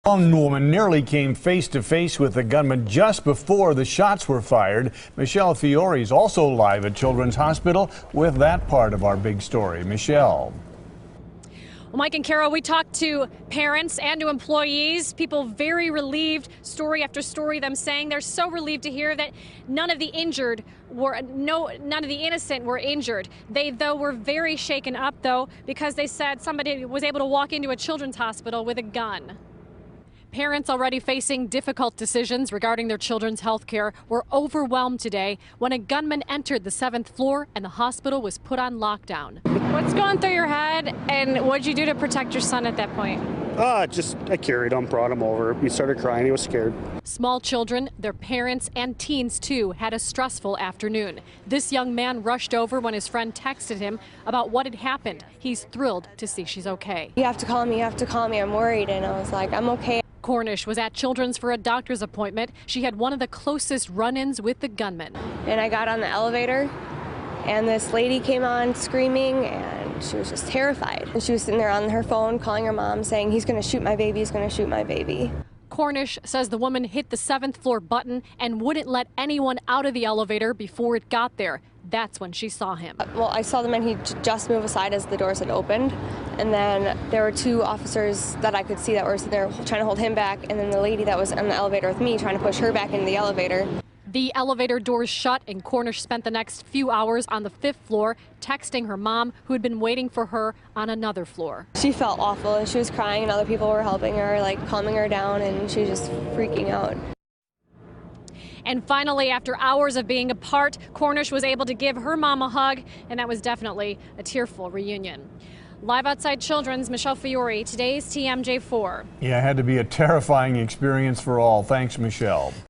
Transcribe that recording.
A woman nearly came face to face with the gunman just before the shots were fired. Michelle Fiore is also live at Children's Hospital with that part of our big story. Michelle. Well, Mike and Carol, we talked to parents and to employees, people very relieved, story after story, them saying they're so relieved to hear that none of the innocent were injured. They, though, were very shaken up, though, because they said somebody was able to walk into a children's hospital with a gun. Parents already facing difficult decisions regarding their children's health care were overwhelmed today when a gunman entered the 7th floor and the hospital was put on lockdown. What's going through your head, and what'd you do to protect your son at that point? I carried him, brought him over. He started crying. He was scared. Small children, their parents, and teens, too, had a stressful afternoon. This young man rushed over when his friend texted him about what had happened. He's thrilled to see she's okay. You have to call me, I'm worried. And I was like, I'm okay. Cornish was at Children's for a doctor's appointment. She had one of the closest run-ins with the gunman. And I got on the elevator, and this lady came on screaming, and she was just terrified. And she was sitting there on her phone calling her mom saying, he's going to shoot my baby, he's going to shoot my baby. Cornish says the woman hit the 7th floor button and wouldn't let anyone out of the elevator before it got there. That's when she saw him. Well, I saw the man, he just moved aside as the doors had opened. And then there were 2 officers that I could see that were sitting there trying to hold him back. And then the lady that was in the elevator with me trying to push her back into the elevator. The elevator doors shut, and Cornish spent the next few hours on the 5th floor texting her mom, who had been waiting for her on another floor. She felt awful. She was crying, and other people were helping her, like calming her down, and she was just freaking out. And finally, after hours of being apart, Cornish was able to give her mom a hug, and that was definitely a tearful reunion. Live outside Children's, Michelle Fiore, today's TMJ4. Yeah, it had to be a terrifying experience for all. Thanks, Michelle.